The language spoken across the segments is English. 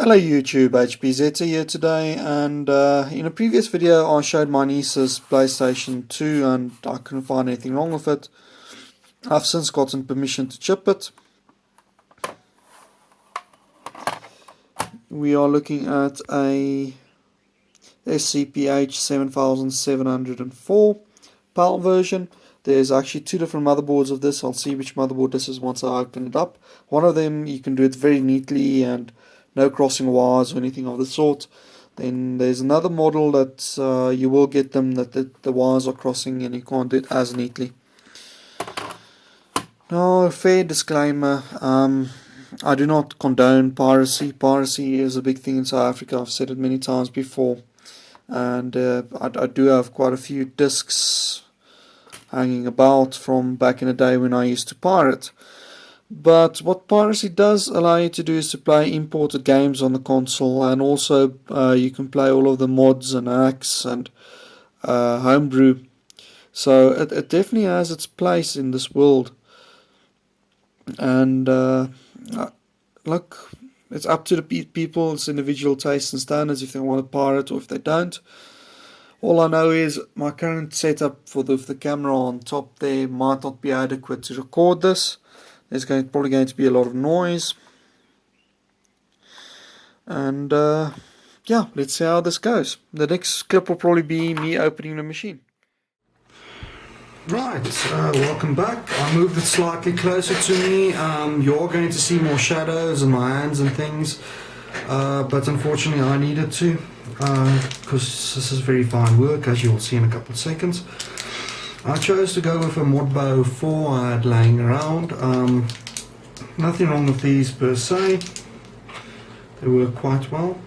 Hello YouTube, HPZ here today, and in a previous video I showed my niece's PlayStation 2 and I couldn't find anything wrong with it. I've since gotten permission to chip it. We are looking at a scph 7704 PAL version. There's actually two different motherboards of this. I'll see which motherboard this is once I open it up. One of them you can do it very neatly and no crossing wires or anything of the sort. Then there's another model that you will get them that the wires are crossing and you can't do it as neatly. Now, fair disclaimer, I do not condone piracy. Piracy is a big thing in South Africa. I've said it many times before. And I do have quite a few discs hanging about from back in the day when I used to pirate. But what piracy does allow you to do is to play imported games on the console, and also you can play all of the mods and hacks and homebrew. So it definitely has its place in this world. And look, it's up to the people's individual tastes and standards if they want to pirate or if they don't. All I know is my current setup for the camera on top there might not be adequate to record this. There's probably going to be a lot of noise. And yeah, let's see how this goes. The next clip will probably be me opening the machine. Right, welcome back. I moved it slightly closer to me. You're going to see more shadows in my hands and things. But unfortunately I needed to, because this is very fine work, as you'll see in a couple of seconds. I chose to go with a Modbo 4 I had laying around. Nothing wrong with these per se. They work quite well.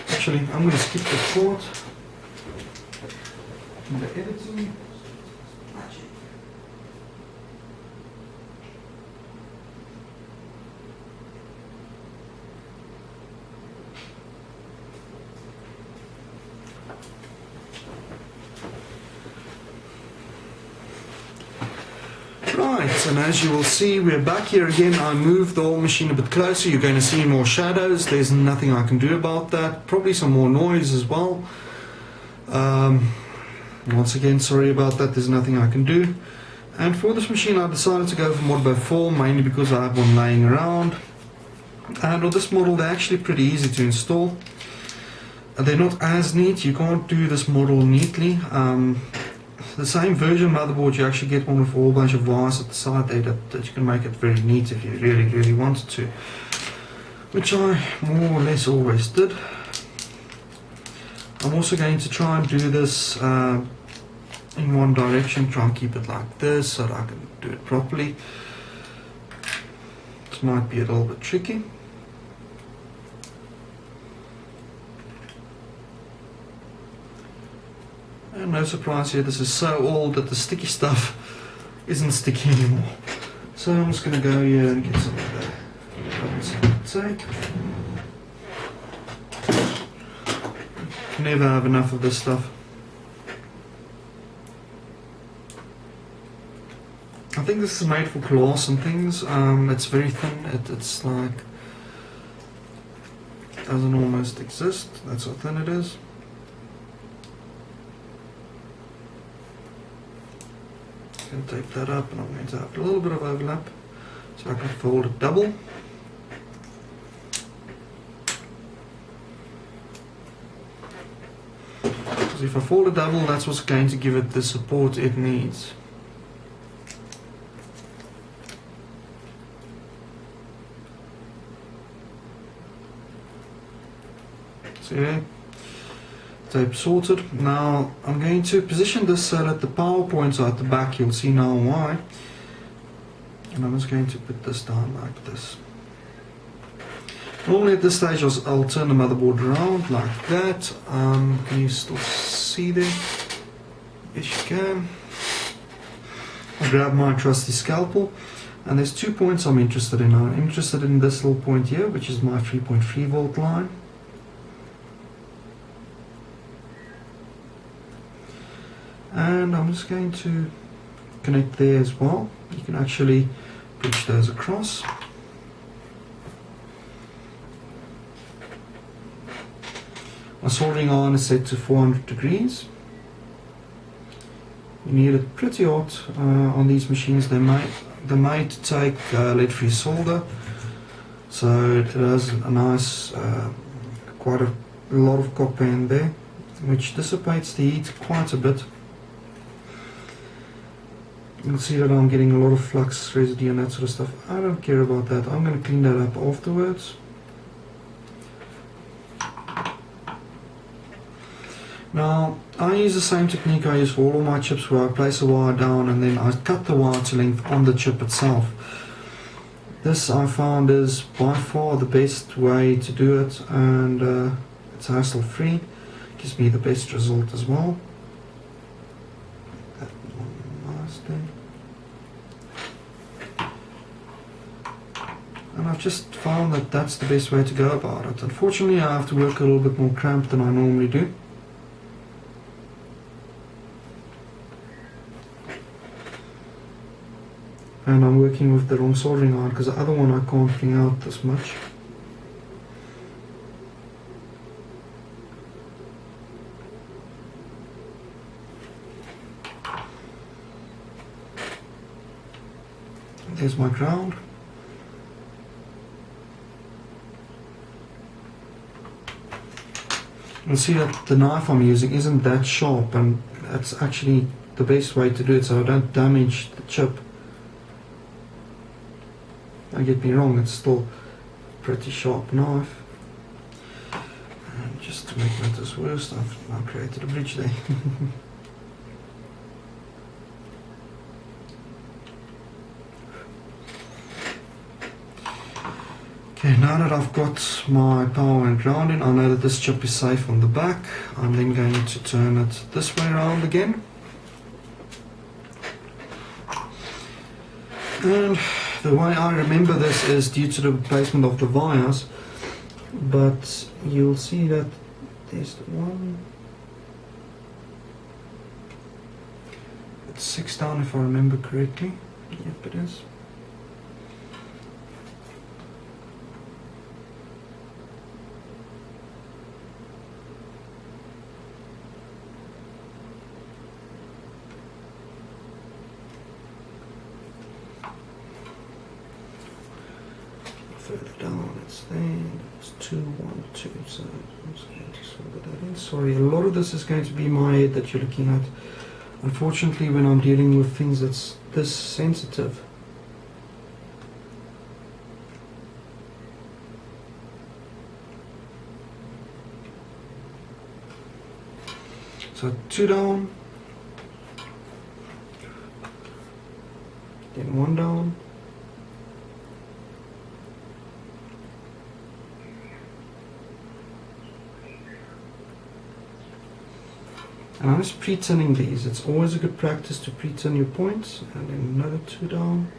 Actually, I'm going to skip the port. In the editing. Right, and as you will see, we're back here again. I moved the whole machine a bit closer. You're going to see more shadows. There's nothing I can do about that. Probably some more noise as well. Once again, sorry about that. There's nothing I can do. And for this machine, I decided to go for Modbo 4, mainly because I have one laying around. And on this model, they're actually pretty easy to install. They're not as neat. You can't do this model neatly. The same version motherboard, you actually get one with a whole bunch of wires at the side there that you can make it very neat if you really wanted to, which I more or less always did. I'm also going to try and do this in one direction, try and keep it like this so that I can do it properly. This might be a little bit tricky. And no surprise here, this is so old that the sticky stuff isn't sticky anymore. So I'm just going to go here and get some of the tape. Never have enough of this stuff. I think this is made for glass and things. It's very thin. It's like doesn't almost exist. That's how thin it is. I'm going to tape that up, and I'm going to have a little bit of overlap so I can fold it double. Because if I fold it double, that's what's going to give it the support it needs. So yeah, tape sorted. Now I'm going to position this so that the power points are at the back. You'll see now why. And I'm just going to put this down like this. Normally at this stage I'll turn the motherboard around like that. Can you still see there? Yes, you can. I'll grab my trusty scalpel, and there's 2 points I'm interested in. I'm interested in this little point here, which is my 3.3 volt line. And I'm just going to connect there as well. You can actually push those across. My soldering iron is set to 400 degrees. You need it pretty hot on these machines. They're made to take lead-free solder, so it has a nice, quite a lot of copper in there, which dissipates the heat quite a bit. You'll see that I'm getting a lot of flux residue and that sort of stuff. I don't care about that. I'm going to clean that up afterwards. Now, I use the same technique I use for all of my chips, where I place a wire down and then I cut the wire to length on the chip itself. This I found is by far the best way to do it, and it's hassle free, gives me the best result as well. That one nice there. And I've just found that that's the best way to go about it. Unfortunately, I have to work a little bit more cramped than I normally do. And I'm working with the wrong soldering iron, because the other one I can't bring out this much. There's my ground. You'll see that the knife I'm using isn't that sharp, and that's actually the best way to do it, so I don't damage the chip. Don't get me wrong, it's still a pretty sharp knife. And just to make matters worse, I've now created a bridge there. Okay, now that I've got my power and ground in, I know that this chip is safe on the back. I'm then going to turn it this way around again. And the way I remember this is due to the placement of the wires, but you'll see that there's the one. It's 6 down if I remember correctly. Yep, it is. Further down, it's there. It's 2, 1, 2. So I'm just going to solder that in. Sorry, a lot of this is going to be my head that you're looking at. Unfortunately, when I'm dealing with things that's this sensitive, so 2 down, then 1 down. And I'm just pre-tinning these. It's always a good practice to pre-tin your points. And then another 2 down.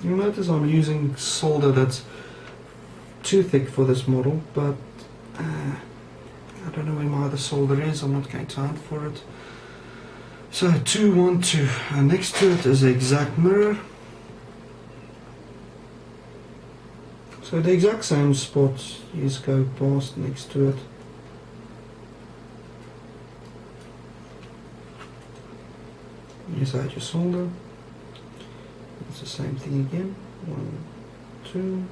You'll notice I'm using solder that's too thick for this model, but I don't know where my other solder is. I'm not going to hunt for it. So 2, 1, 2, and next to it is the exact mirror. So the exact same spot, you just go past next to it. Here's out your solder. It's the same thing again. 1, 2.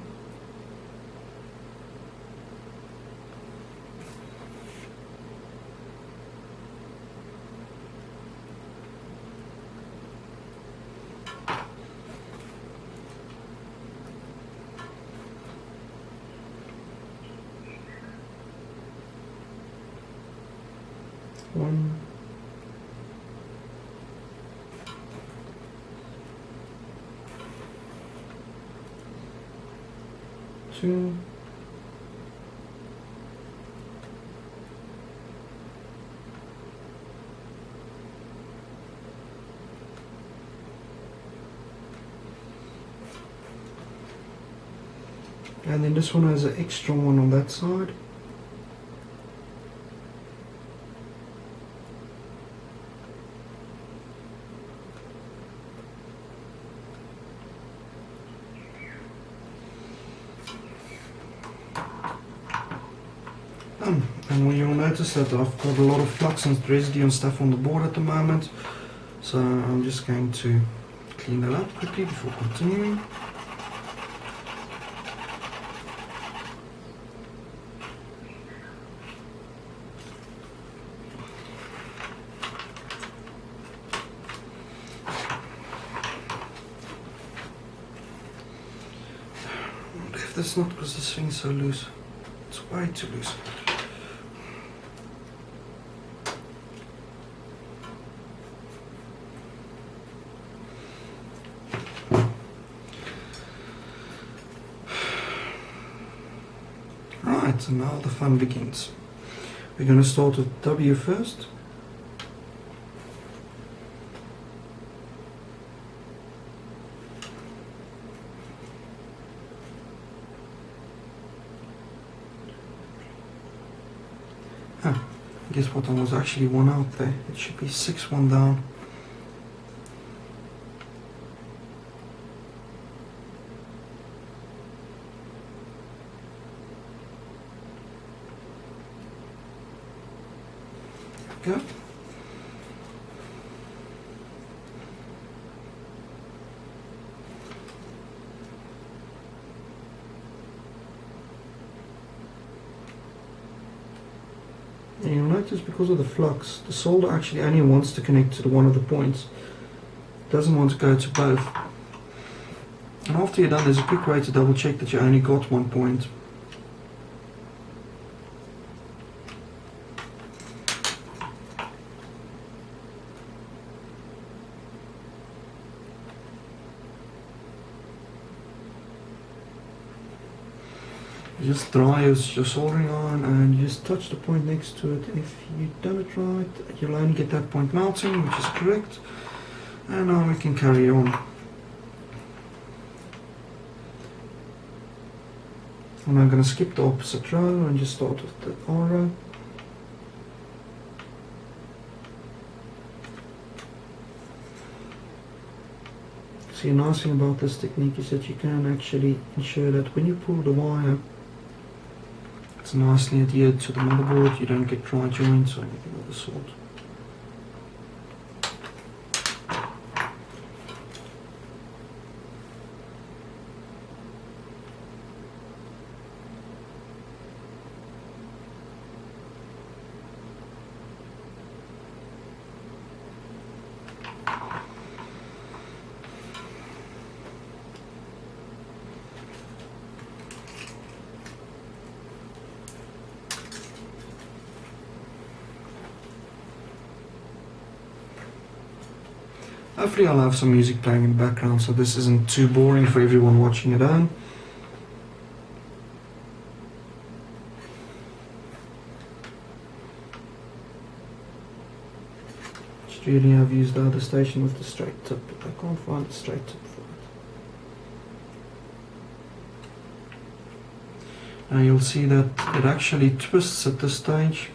One, 2, and then this one has an extra one on that side. And you'll notice that I've got a lot of flux and residue and stuff on the board at the moment, so I'm just going to clean that up quickly before continuing. If that's not because this thing is so loose, it's way too loose. Right, so now the fun begins. We're going to start with W first. Guess what, I was actually one out there. It should be 6-1 down. There we go. And you'll notice because of the flux, the solder actually only wants to connect to one of the points. It doesn't want to go to both. And after you're done, there's a quick way to double check that you only got one point. You just dry your soldering iron and you just touch the point next to it. If you've done it right, you'll only get that point melting, which is correct. And now we can carry on. And I'm going to skip the opposite row and just start with the R row. See, a nice thing about this technique is that you can actually ensure that when you pull the wire, it's nicely adhered to the motherboard, you don't get dry joints or anything of the sort. Hopefully I'll have some music playing in the background so this isn't too boring for everyone watching at home. Just really have used the other station with the straight tip, but I can't find a straight tip for it. Now you'll see that it actually twists at this stage.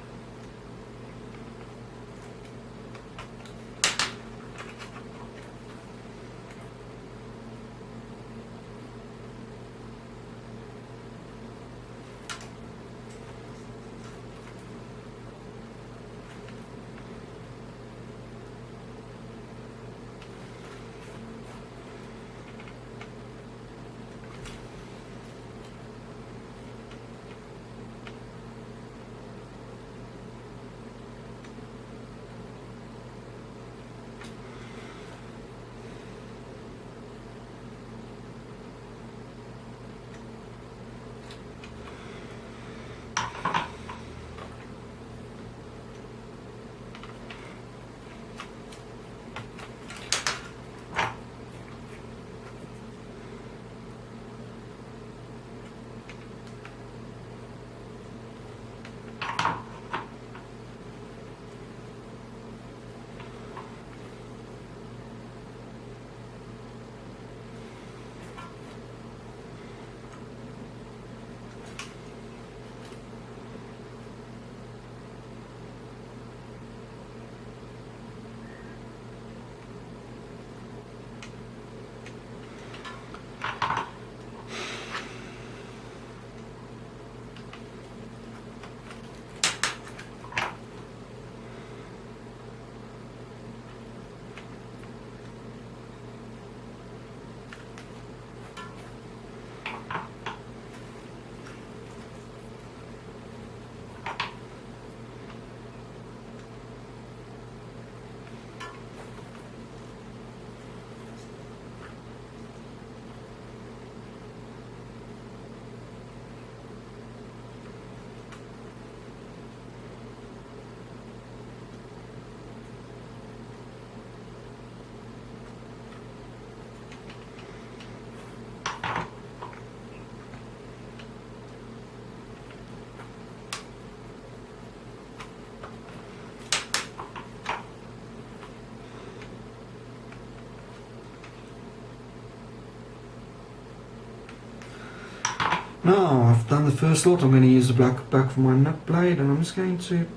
Now I've done the first lot. I'm going to use the black back for my nut blade, and I'm just going to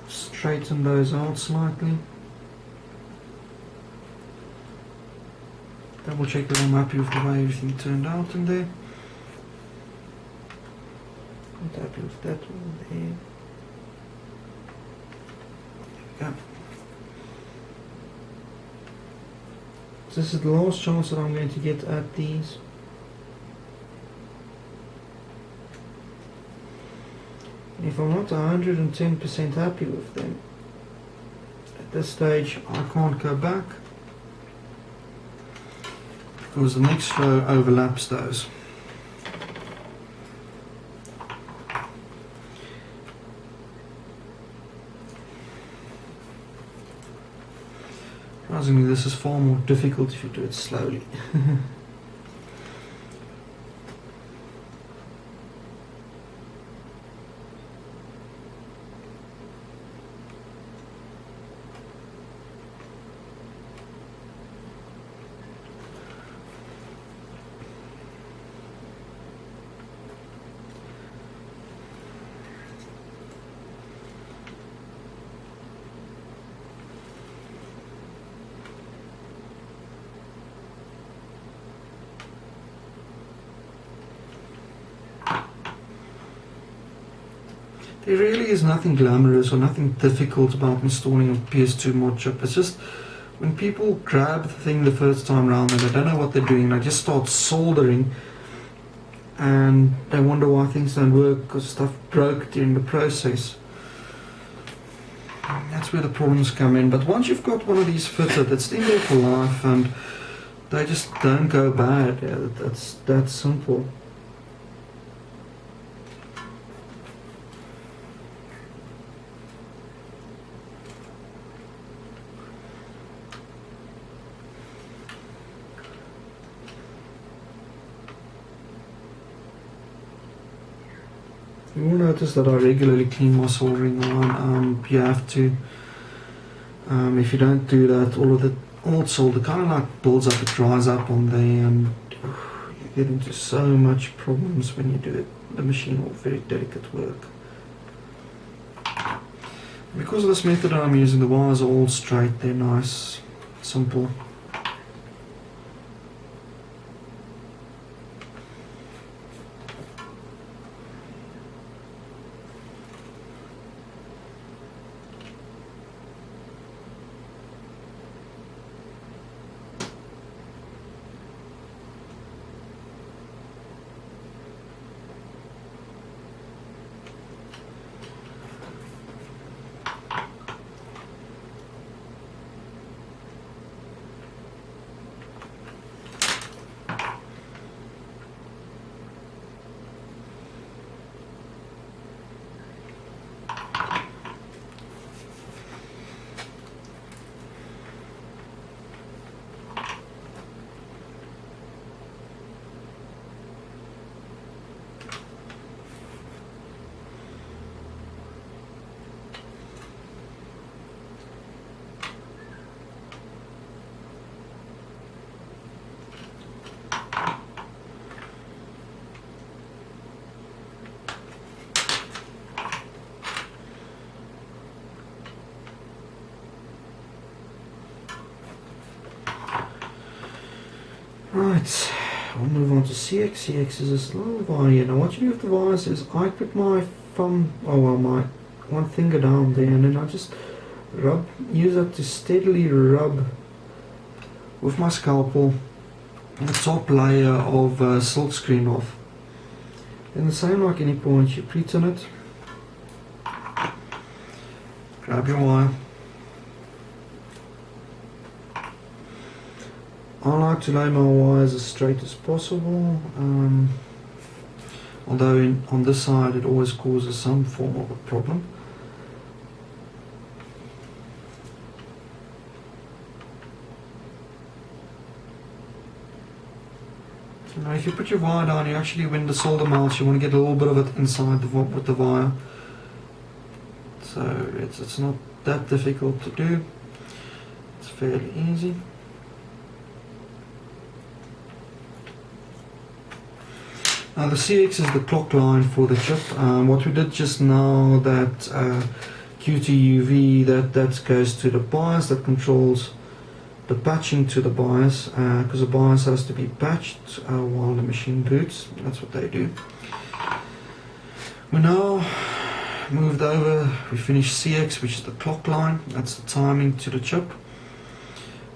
straighten those out slightly. Double check that I'm happy with the way everything turned out in there. Not happy with that one there. There we go. So this is the last chance that I'm going to get at these. If I'm not 110% happy with them, at this stage I can't go back, because the next row overlaps those. Surprisingly, this is far more difficult if you do it slowly. There really is nothing glamorous or nothing difficult about installing a PS2 mod chip. It's just when people grab the thing the first time around and they don't know what they're doing, they just start soldering and they wonder why things don't work because stuff broke during the process. That's where the problems come in. But once you've got one of these fitted, it's in there for life and they just don't go bad. Yeah, that's that simple. You will notice that I regularly clean my soldering iron. You have to. If you don't do that, all of the old solder kind of like builds up, it dries up on there, and you get into so much problems when you do it. The machine or very delicate work. Because of this method I'm using, the wires are all straight, they're nice, simple. Right, we'll move on to CX. CX is this little wire here. Now what you do with the wires is I put my thumb, my one finger down there, and then I just use that to steadily rub with my scalpel the top layer of silk screen off. Then the same like any point, you pre-tin it, grab your wire. I like to lay my wires as straight as possible, although on this side it always causes some form of a problem. Now if you put your wire down, you actually, when the solder melts, you want to get a little bit of it inside with the wire. So it's not that difficult to do, it's fairly easy. Now the CX is the clock line for the chip. What we did just now, that QTUV, that goes to the BIOS, that controls the patching to the BIOS, because the BIOS has to be patched while the machine boots. That's what they do. We now moved over, we finished CX, which is the clock line, that's the timing to the chip.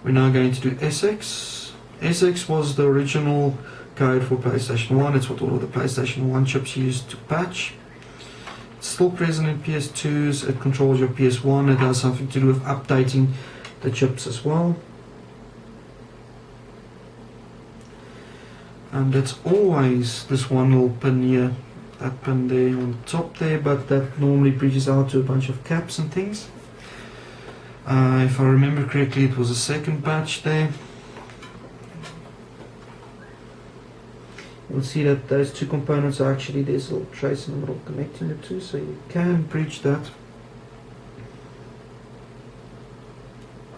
We're now going to do SX. SX was the original code for PlayStation 1, it's what all of the PlayStation 1 chips used to patch. It's still present in PS2s, it controls your PS1, it has something to do with updating the chips as well. And it's always this one little pin here, that pin there on top there, but that normally bridges out to a bunch of caps and things. If I remember correctly, it was a second batch there. You'll see that those two components are actually, there's a little trace in the middle connecting the two, so you can bridge that.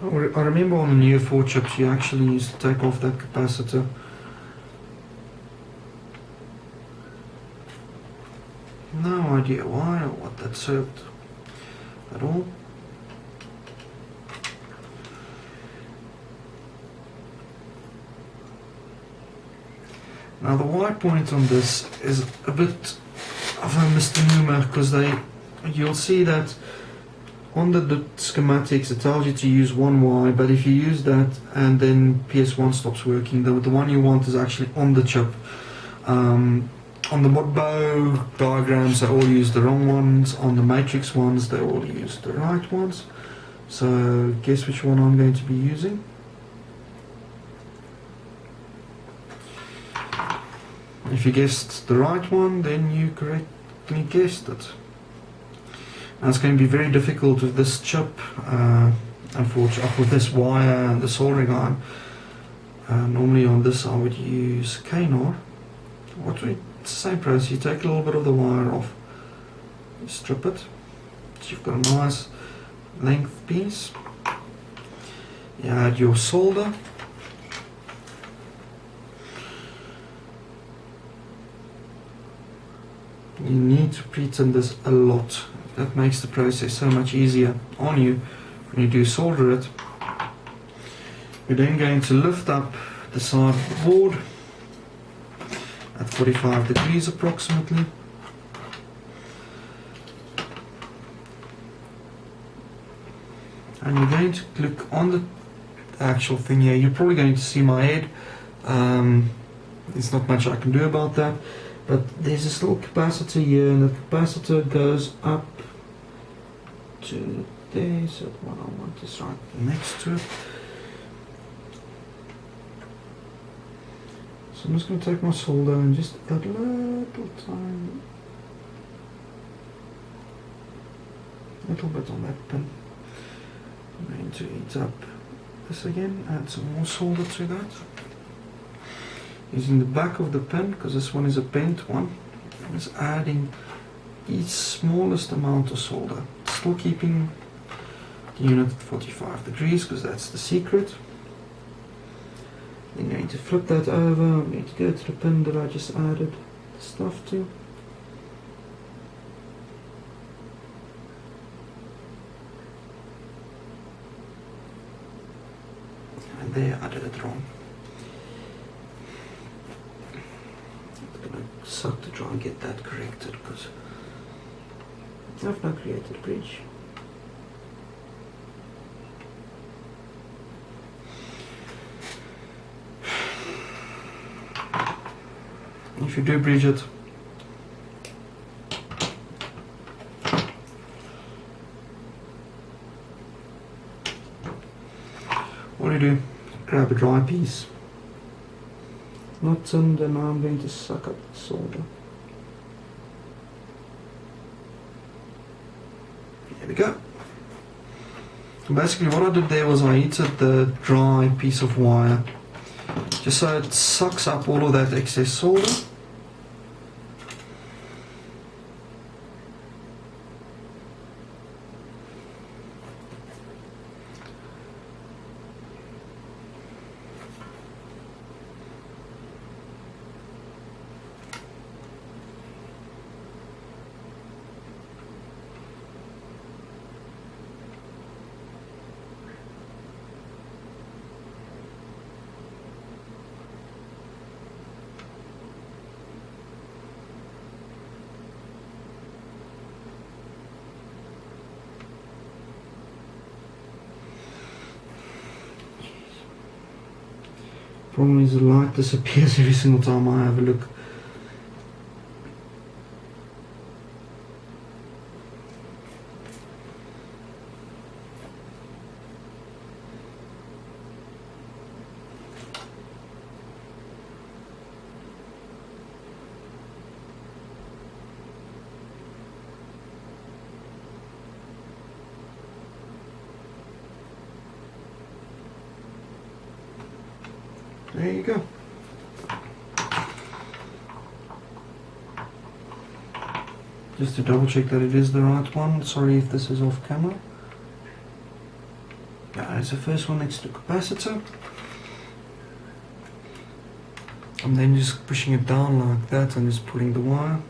I remember on the newer 4 chips you actually used to take off that capacitor. No idea why or what that served at all. Now the Y point on this is a bit of a misnomer, because you'll see that on the schematics it tells you to use one Y, but if you use that and then PS1 stops working, the one you want is actually on the chip. On the Modbo diagrams they all use the wrong ones, on the matrix ones they all use the right ones. So guess which one I'm going to be using. If you guessed the right one, then you correctly guessed it. Now it's going to be very difficult with this chip, unfortunately, with this wire and the soldering iron. Normally on this I would use Knar. It's the same process, you take a little bit of the wire off, you strip it, so you've got a nice length piece. You add your solder. You need to preturn this a lot. That makes the process so much easier on you when you do solder it. We're then going to lift up the side of the board at 45 degrees approximately. And you're going to click on the actual thing here. You're probably going to see my head. There's not much I can do about that. But there's this little capacitor here, and the capacitor goes up to there, so what I want is right next to it. So I'm just going to take my solder and just add a little bit on that pin. I'm going to heat up this again, add some more solder to that. Using the back of the pen, because this one is a bent one, I'm just adding the smallest amount of solder, still keeping the unit at 45 degrees because that's the secret. I'm going to flip that over, I'm going to go to the pin that I just added the stuff to. And there I did it wrong. Suck to try and get that corrected because I've now created a bridge. If you do bridge it, what do? Grab a dry piece. Not tinned, and now I'm going to suck up the solder. There we go. And basically what I did there was I heated the dry piece of wire just so it sucks up all of that excess solder. Problem is the light disappears every single time I have a look. There you go. Just to double check that it is the right one. Sorry if this is off camera. Yeah, it's the first one next to the capacitor. I'm then just pushing it down like that and just pulling the wire.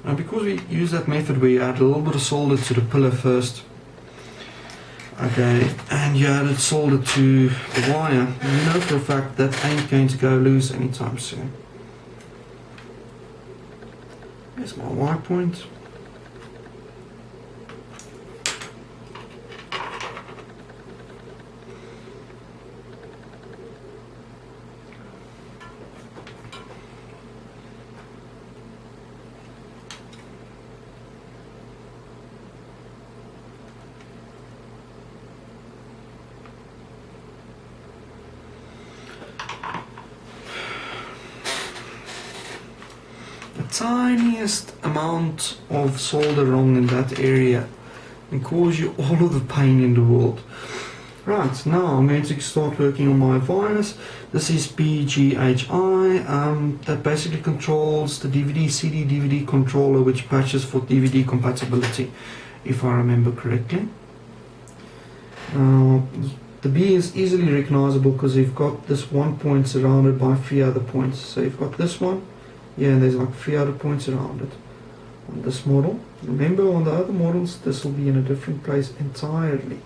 Now because we use that method where you add a little bit of solder to the pillar first, okay, and you add it solder to the wire, you know for a fact that ain't going to go loose anytime soon. Here's my wire point. Tiniest amount of solder wrong in that area and cause you all of the pain in the world. Right, now I'm going to start working on my wires. This is PGHI, that basically controls the DVD, CD, DVD controller, which patches for DVD compatibility, if I remember correctly. The B is easily recognizable because you've got this one point surrounded by 3 other points. So you've got this one, yeah, and there's like 3 other points around it on this model. Remember, on the other models, this will be in a different place entirely.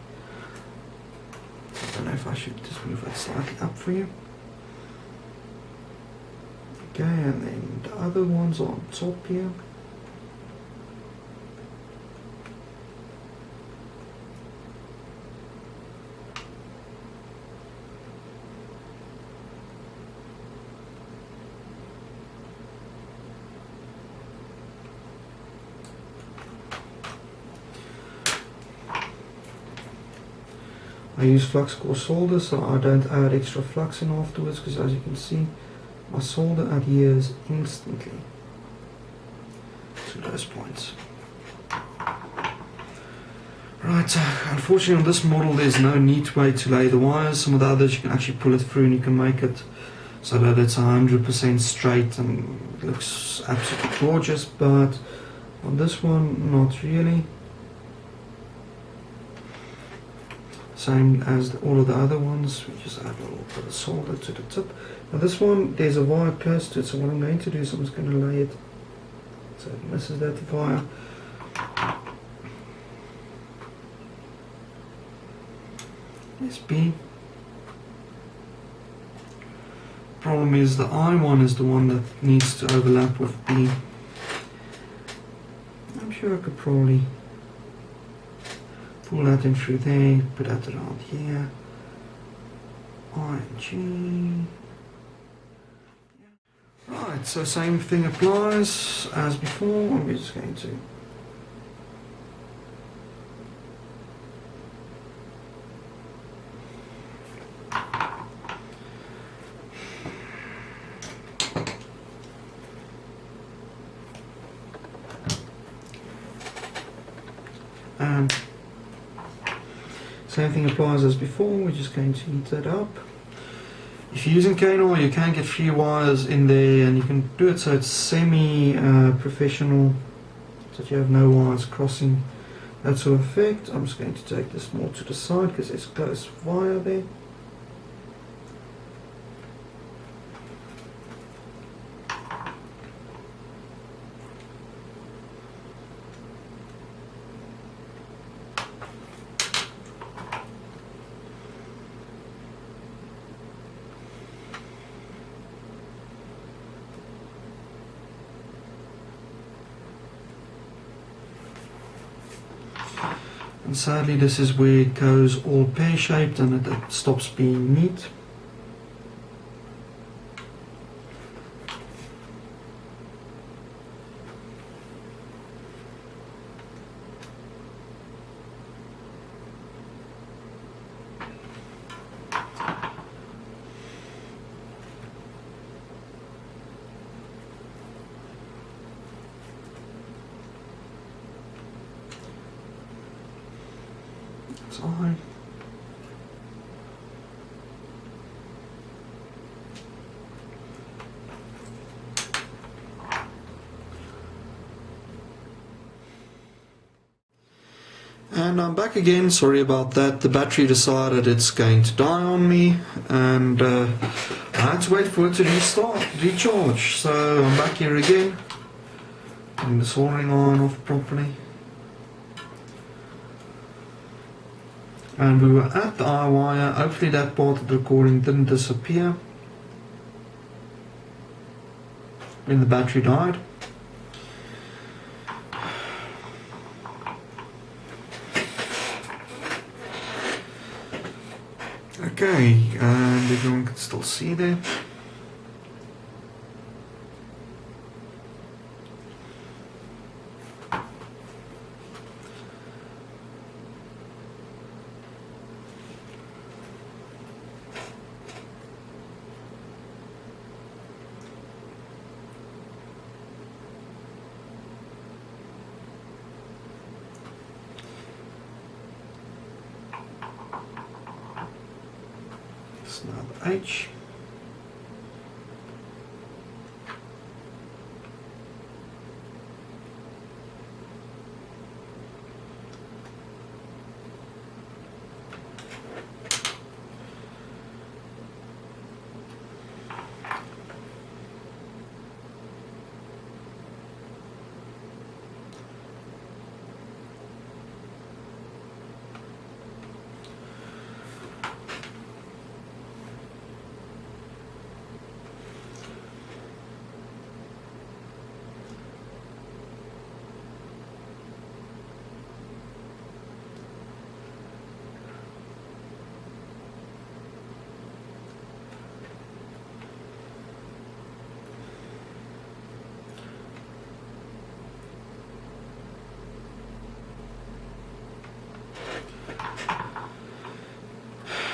I don't know if I should just move that slightly up for you. Okay, and then the other ones are on top here. I use flux core solder, so I don't add extra flux in afterwards, because as you can see, my solder adheres instantly to those points. Right, unfortunately on this model there's no neat way to lay the wires. Some of the others you can actually pull it through and you can make it so that it's 100% straight and it looks absolutely gorgeous, but on this one, not really. Same as all of the other ones, we just add a little bit of solder to the tip. Now this one, there's a wire close to it, so what I'm going to do is I'm just going to lay it so it misses that wire. This B. Problem is the I one is the one that needs to overlap with B. I'm sure I could probably pull that in through there, put that around here. I and G. Right, so same thing applies as before. I'm just going to same thing applies as before. We're just going to heat that up. If you're using cane oil, you can get 3 wires in there, and you can do it so it's semi-professional, so that you have no wires crossing, that sort of effect. I'm just going to take this more to the side because there's a close wire there. And sadly this is where it goes all pear-shaped and it stops being neat. Sorry. And I'm back again, sorry about that. The battery decided it's going to die on me, and I had to wait for it to recharge. So I'm back here again, getting the soldering iron off properly. And we were at the eye wire. Hopefully that part of the recording didn't disappear when the battery died. Okay, and everyone can still see there. Now the H.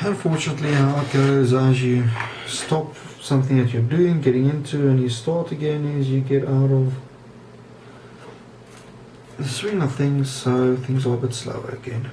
Unfortunately, how it goes as you stop something that you're doing, getting into, and you start again, is you get out of the swing of things, so things are a bit slower again.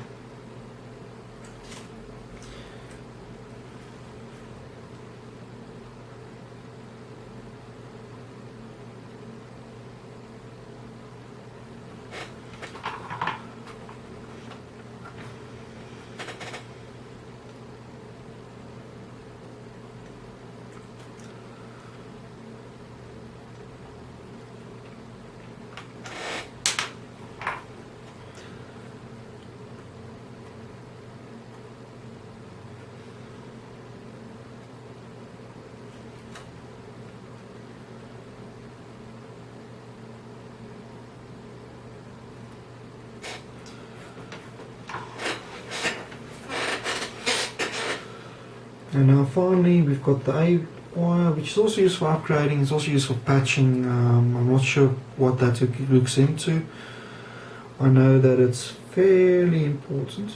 And now finally we've got the A wire, which is also used for upgrading, it's also used for patching. I'm not sure what that looks into. I know that it's fairly important.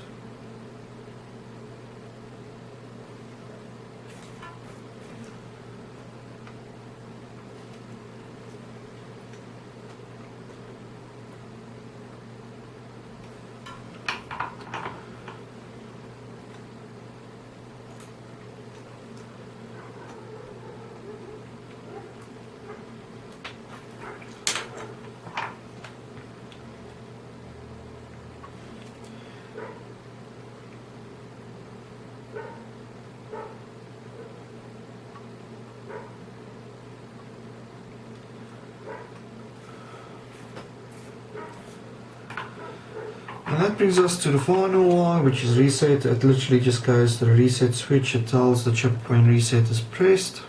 And that brings us to the final wire, which is reset. It literally just goes to the reset switch. It tells the chip when reset is pressed.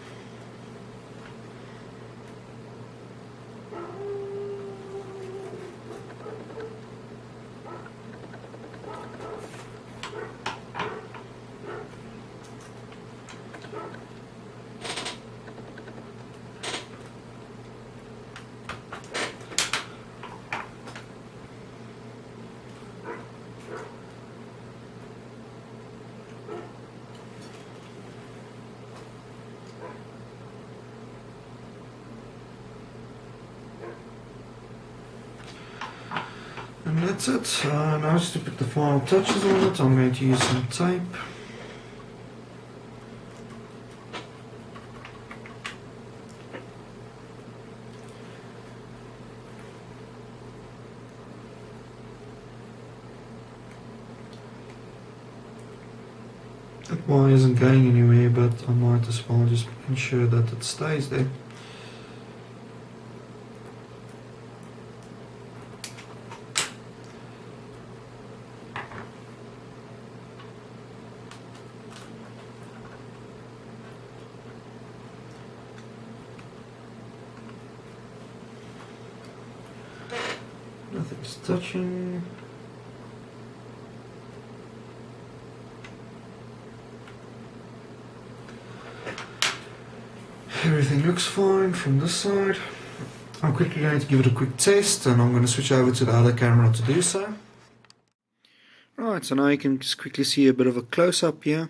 And that's it. Now just to put the final touches on it, I'm going to use some tape. That wire isn't going anywhere, but I might as well just ensure that it stays there. Nothing's touching. Everything looks fine from this side. I'm quickly going to give it a quick test, and I'm going to switch over to the other camera to do so. Right, so now you can just quickly see a bit of a close-up here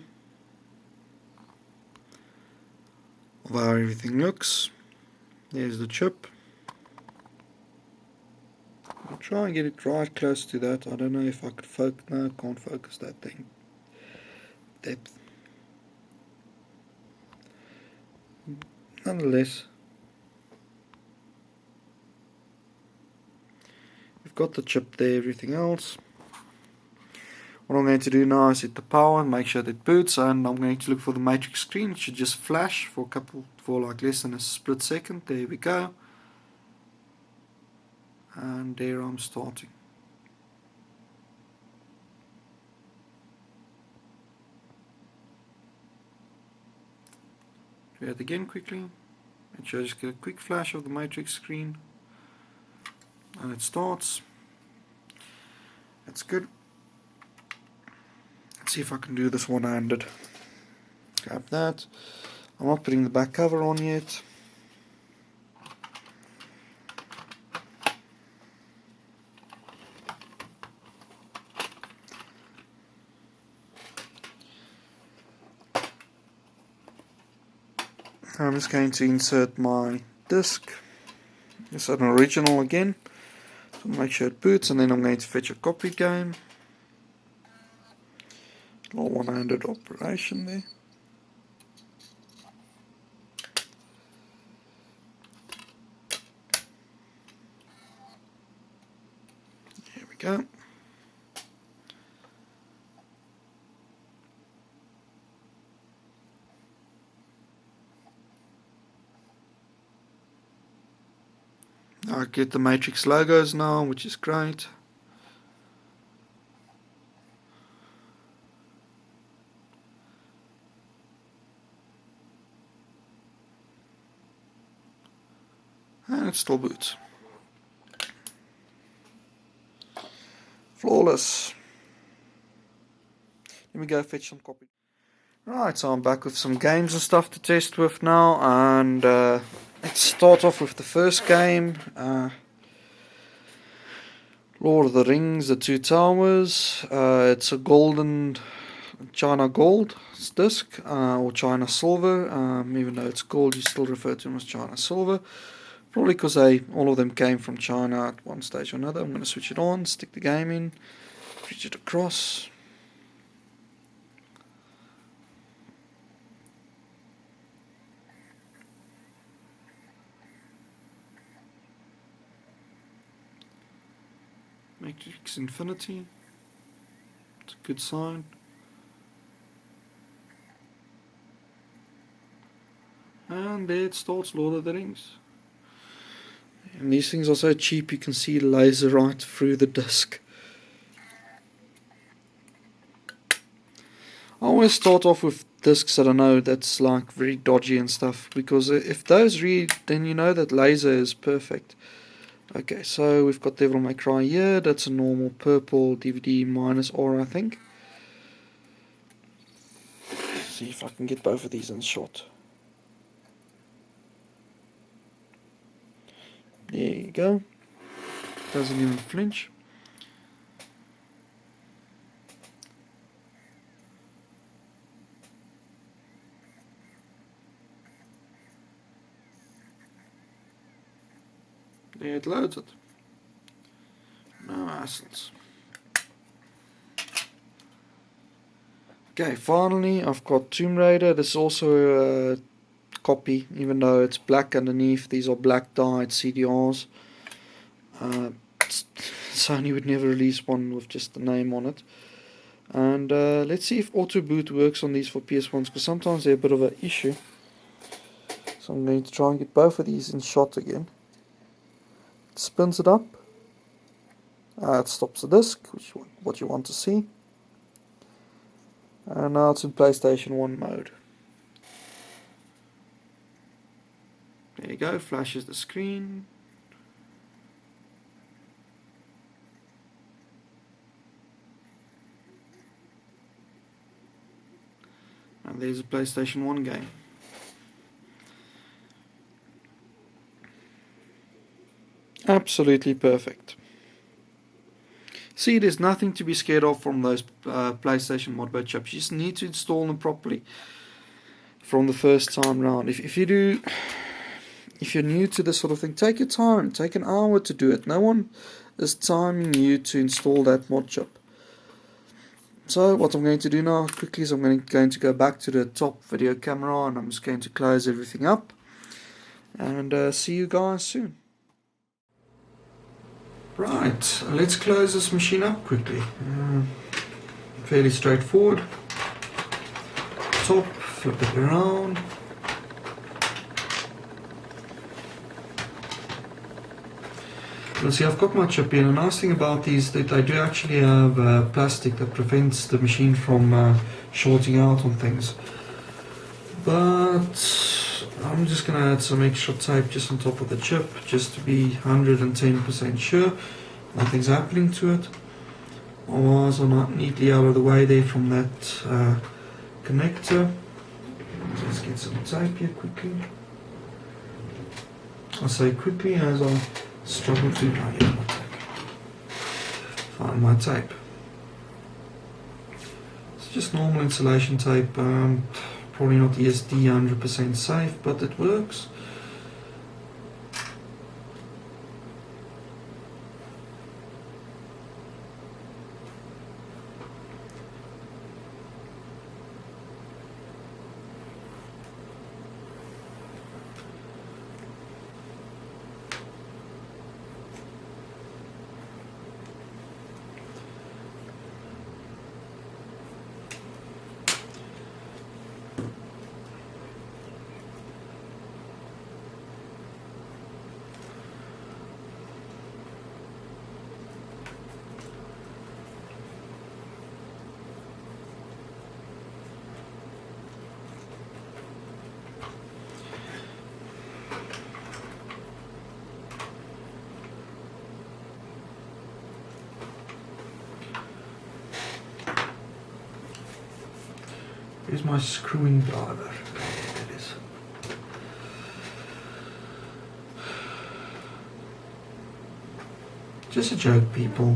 of how everything looks. There's the chip. I'll try and get it right close to that. I don't know if I could focus. No, I can't focus that thing. Depth. Nonetheless, we've got the chip there, everything else. What I'm going to do now is hit the power and make sure that it boots, and I'm going to look for the matrix screen. It should just flash for like less than a split second. There we go. And there I'm starting. Try it again quickly. Make sure I just get a quick flash of the matrix screen. And it starts. That's good. Let's see if I can do this one-handed. Grab that. I'm not putting the back cover on yet. I'm just going to insert my disc. It's an original again. So make sure it boots, and then I'm going to fetch a copy game. A little one-handed operation there. Here we go. I get the matrix logos now, which is great. And it still boots. Flawless. Let me go fetch some copy. Right, so I'm back with some games and stuff to test with now, and let's start off with the first game. Lord of the Rings, The Two Towers. It's a golden China gold disc, or China silver. Even though it's gold, you still refer to them as China silver. Probably because all of them came from China at one stage or another. I'm going to switch it on, stick the game in, switch it across. Matrix Infinity. It's a good sign. And there it starts, Lord of the Rings. And these things are so cheap, you can see laser right through the disc. I always start off with discs that I know that's like very dodgy and stuff, because if those read, then you know that laser is perfect. Okay, so we've got Devil May Cry here. That's a normal purple DVD minus R, I think. See if I can get both of these in shot. There you go. Doesn't even flinch. There it loads it. No hassles. Okay, finally I've got Tomb Raider. This is also a copy, even though it's black underneath. These are black dyed CDRs. Sony would never release one with just the name on it. And let's see if auto boot works on these for PS1s, because sometimes they're a bit of an issue. So I'm going to try and get both of these in shot again. It spins it up. It stops the disc, which is what you want to see. And now it's in PlayStation 1 mode. There you go, flashes the screen. And there's a PlayStation 1 game. Absolutely perfect. See, there's nothing to be scared of from those PlayStation Modbo chips. You just need to install them properly from the first time round. If you're new to this sort of thing, take your time. Take an hour to do it. No one is timing you to install that mod chip. So what I'm going to do now quickly is I'm going to go back to the top video camera, and I'm just going to close everything up, and see you guys soon. Right, let's close this machine up quickly. Fairly straightforward. Top, flip it around. You'll see I've got my chip in. The nice thing about these is that they do actually have plastic that prevents the machine from shorting out on things. But I'm just going to add some extra tape just on top of the chip, just to be 110% sure nothing's happening to it. Otherwise I'm not neatly out of the way there from that connector. So let's get some tape here quickly. I say quickly as I struggle to find my tape. It's just normal insulation tape, probably not ESD 100% safe, but it works. Here's my screwing driver. There it is. Just a joke, people.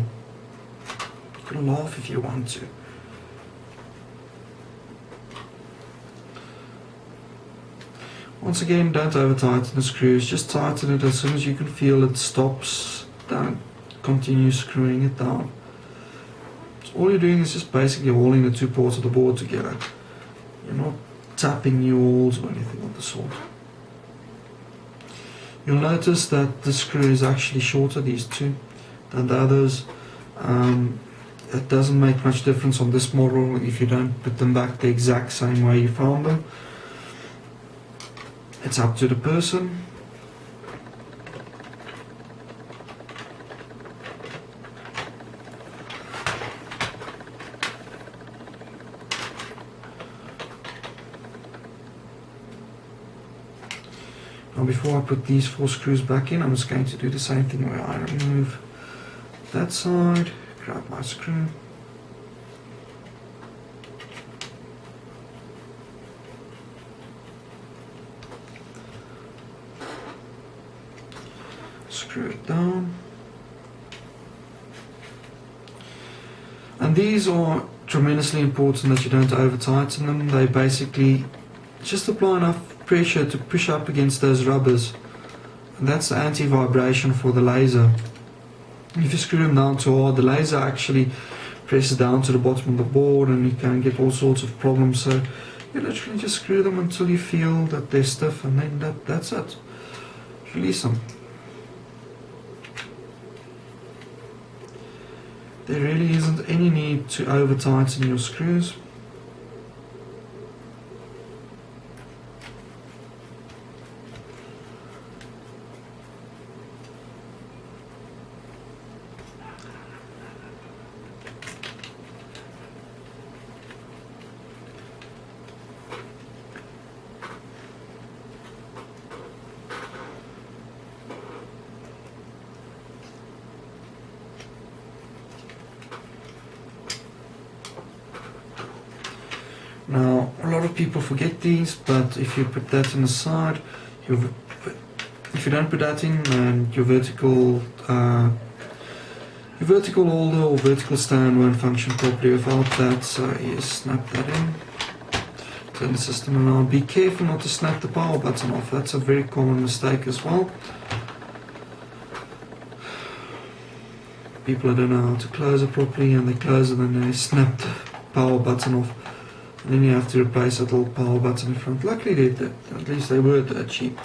You can laugh if you want to. Once again, don't over tighten the screws. Just tighten it as soon as you can feel it stops. Don't continue screwing it down. So all you're doing is just basically holding the two parts of the board together. You're not tapping new walls or anything of the sort. You'll notice that the screw is actually shorter, these two, than the others. It doesn't make much difference on this model if you don't put them back the exact same way you found them. It's up to the person. Now before I put these 4 screws back in, I'm just going to do the same thing where I remove that side, grab my screw, screw it down, and these are tremendously important that you don't over tighten them. They basically just apply enough pressure to push up against those rubbers, and that's the anti-vibration for the laser. If you screw them down too hard, the laser actually presses down to the bottom of the board and you can get all sorts of problems. So you literally just screw them until you feel that they're stiff, and then that's it. Release them. There really isn't any need to over tighten your screws. Now, a lot of people forget these, but if you put that on the side, if you don't put that in, and your vertical holder or vertical stand won't function properly without that. So you snap that in, turn the system around. Be careful not to snap the power button off. That's a very common mistake as well. People that don't know how to close it properly, and they close it and they snap the power button off. And then you have to replace that little power button in front. Luckily at least they were that cheap.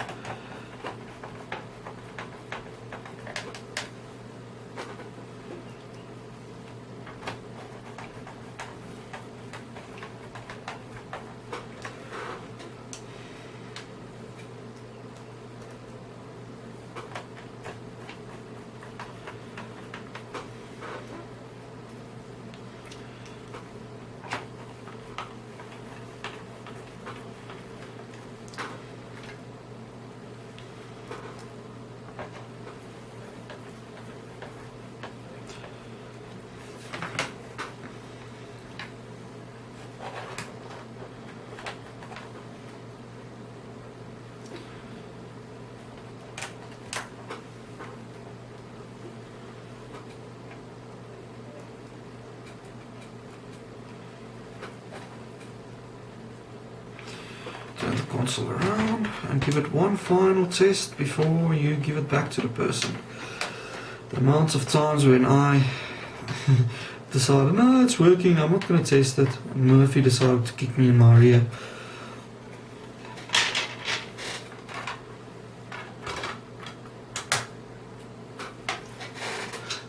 Turn the console around and give it one final test before you give it back to the person. The amount of times when I decided, no, it's working, I'm not going to test it, and Murphy decided to kick me in my rear.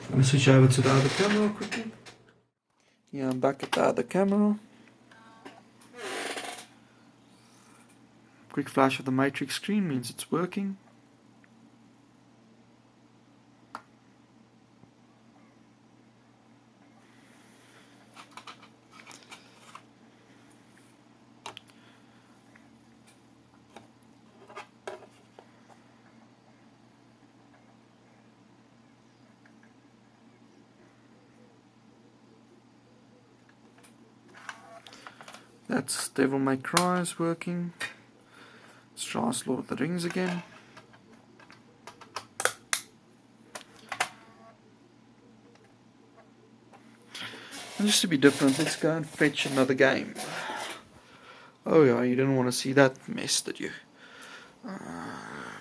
I'm going to switch over to the other camera quickly. Yeah, I'm back at the other camera. Quick flash of the matrix screen means it's working. That's Devil May Cry is working. Let's try Lord of the Rings again. And just to be different, let's go and fetch another game. Oh yeah, you didn't want to see that mess, did you?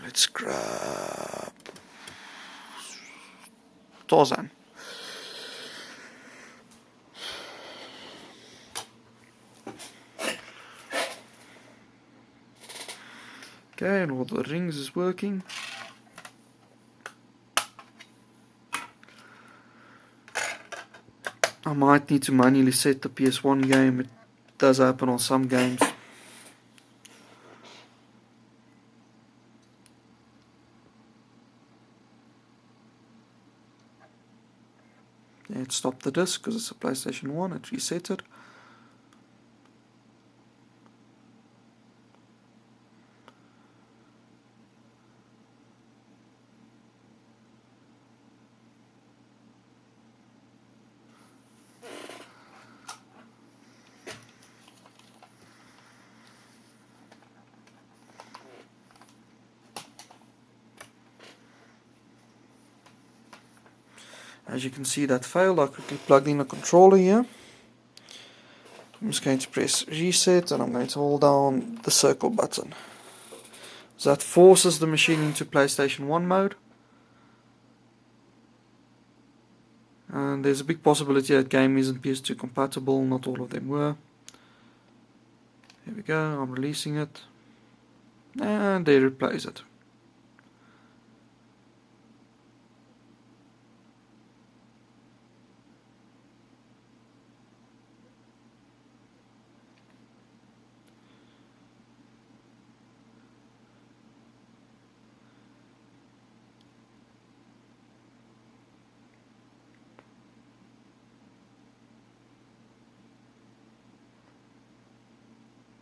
Let's grab Tarzan. Okay, and all the rings is working. I might need to manually set the PS1 game. It does happen on some games. Yeah, it stopped the disc because it's a PlayStation 1. It reset it. As you can see, that failed. I quickly plugged in a controller here. I'm just going to press reset and I'm going to hold down the circle button. So that forces the machine into PlayStation 1 mode. And there's a big possibility that game isn't PS2 compatible, not all of them were. Here we go, I'm releasing it. And there it plays it.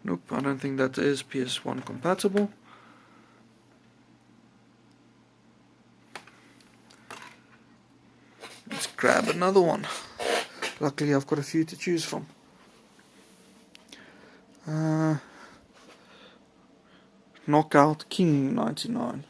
Nope, I don't think that is PS1 compatible. Let's grab another one. Luckily I've got a few to choose from. Knockout King 99.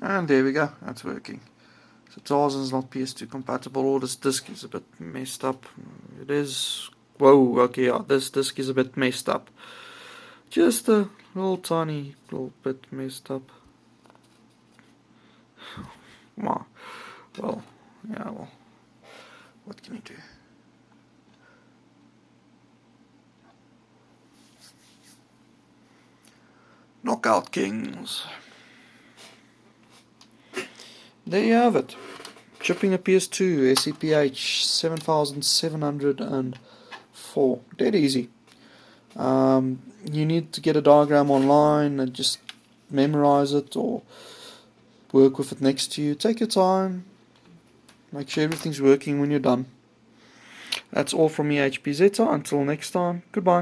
And there we go, that's working. So Tarzan's not PS2 compatible, or this disc is a bit messed up. It is. Whoa, okay, yeah, this disc is a bit messed up. Just a little tiny little bit messed up. Well, yeah, well, what can you do? Knockout Kings. There you have it. Shipping a PS2 scph 7704. Dead easy. You need to get a diagram online and just memorize it or work with it next to you. Take your time. Make sure everything's working when you're done. That's all from me, HP Zeta. Until next time, goodbye.